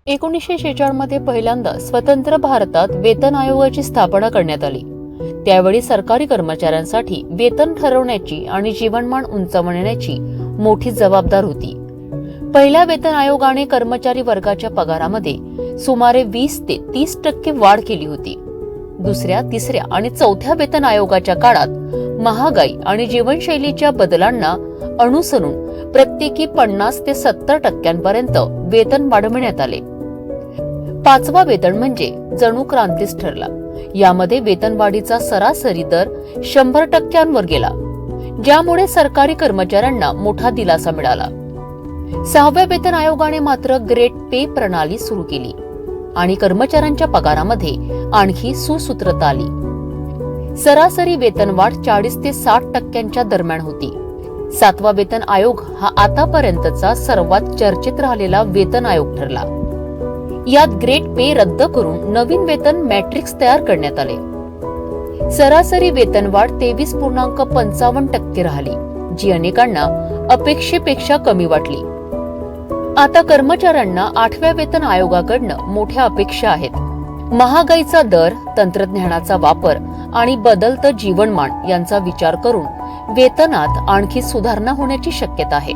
1946 मध्ये पहिल्यांदा स्वतंत्र भारतात वेतन आयोगाची स्थापना करण्यात आली। त्यावेळी सरकारी कर्मचाऱ्यांसाठी वेतन ठरवण्याची आणि जीवनमान उंचावण्याची मोठी जबाबदार होती। पहिल्या वेतन आयोगाने कर्मचारी वर्गाच्या पगारामध्ये सुमारे 20 ते 30% वाढ केली होती। दुसऱ्या, तिसऱ्या आणि चौथ्या वेतन आयोगाच्या काळात महागाई आणि जीवनशैलीच्या बदलांना अनुसरून प्रत्येकी 50 ते 70% पर्यंत वेतन वाढवण्यात आले। पाचवा वेतन म्हणजे जणू क्रांतीच ठरला। यामध्ये वेतनवाढीचा सरासरी दर 100% गेला, ज्यामुळे सरकारी कर्मचाऱ्यांना मोठा दिलासा मिळाला। सहाव्या वेतन आयोगाने मात्र ग्रेट पे प्रणाली सुरू केली आणि कर्मचाऱ्यांच्या पगारामध्ये आणखी सुसूत्रता आली। सरासरी वेतनवाढ 40 ते 60% दरम्यान होती। सातवा वेतन आयोग हा आतापर्यंतचा सर्वात चर्चेत राहिलेला वेतन आयोग ठरला। यात ग्रेट पे रद्द करून नवीन वेतन मॅट्रिक्स तयार करण्यात आले। सरासरी वेतनवाढ 23.55% राहिली, जी अनेकांना अपेक्षेपेक्षा कमी वाटली। आता कर्मचाऱ्यांना 8व्या वेतन आयोगाकडनं मोठ्या अपेक्षा आहेत। महागाईचा दर, तंत्रज्ञानाचा वापर आणि बदलतं जीवनमान यांचा विचार करून वेतनात आणखी सुधारणा होण्याची शक्यता आहे।